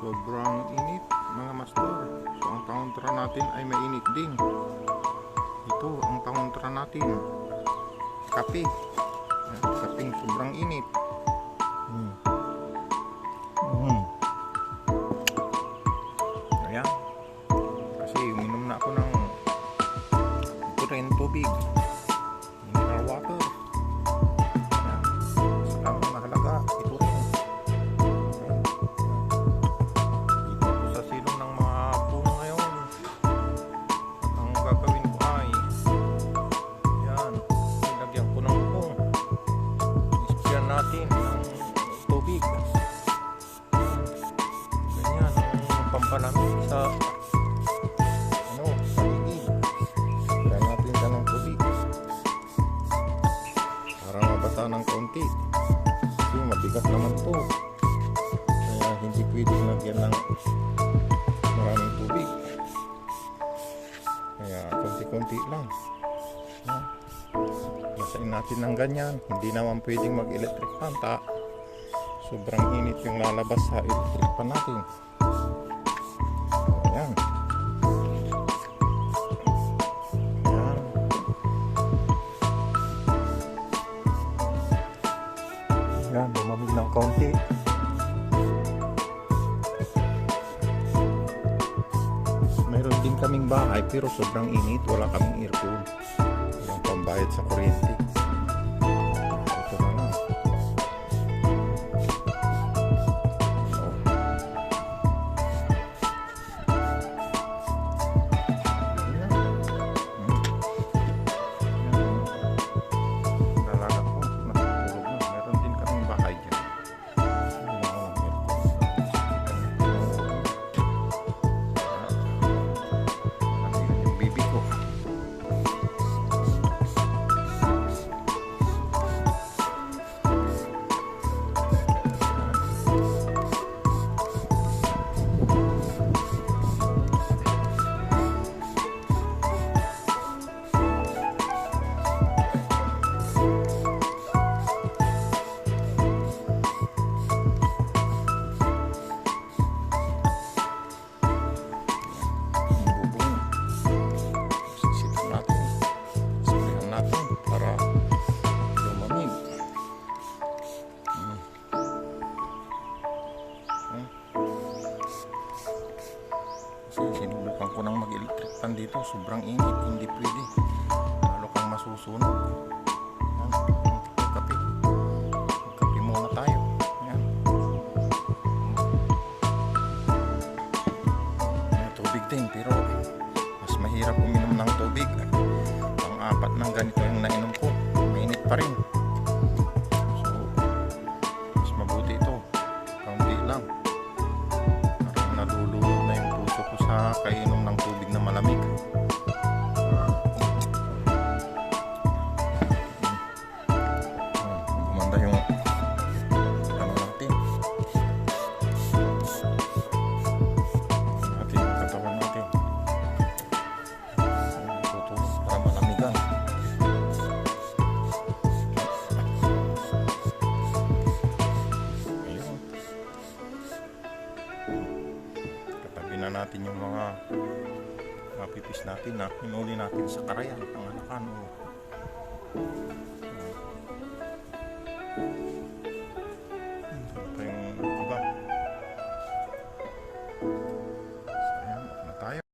Sobrang init mga master. So ang pangontra natin ay mainit din. Ito ang pangontra natin. Kape. Kapeng sobrang init. Ayan. Kasi uminom na ako ng ito rin tubig. Mineral water. Ayan. Saka ang mahalaga, ito rin. Dito ako sa silong ng mga puno ngayon. Ang gagawin ko ay ayan, ilagyan ko ng pong. Isprayan natin ng tubig. Ganyan ang pampalamig sa paligid. Isprayan natin siya ng tubig para mabasa ng konti. Kasi mabigat naman to. Kaya hindi pwedeng lagyan ng maraming tubig. Kaya konti-konti lang. Basahin natin ng ganyan. Hindi naman pwedeng mag-electric fan. Sobrang init yung lalabas sa electric fan natin. Ayan. Ayan. Ayan, lumamig ng kaunti. Mayroon din kaming bahay pero sobrang init. Wala kaming aircon. Walang pambayad sa kuryente. Ito na lang. Sinubukan ko nang mag-electric fan dito, sobrang init, hindi pwede, lalo kang masusunog. Kape muna tayo. Ayan. May tubig din pero mas mahirap uminom ng tubig. Ang apat ng ganito yung nainom ko, mainit pa rin. So mas mabuti ito, kaunti lang. Parang nalulunod na yung puso ko sa kainom ng tubig na malamig. Gumanda yung ano natin yung katawan natin. Tutulog para malamigan. Ayun. Katabi na natin yung mga pipis natin na hinuli natin sa karayan, pangalakan.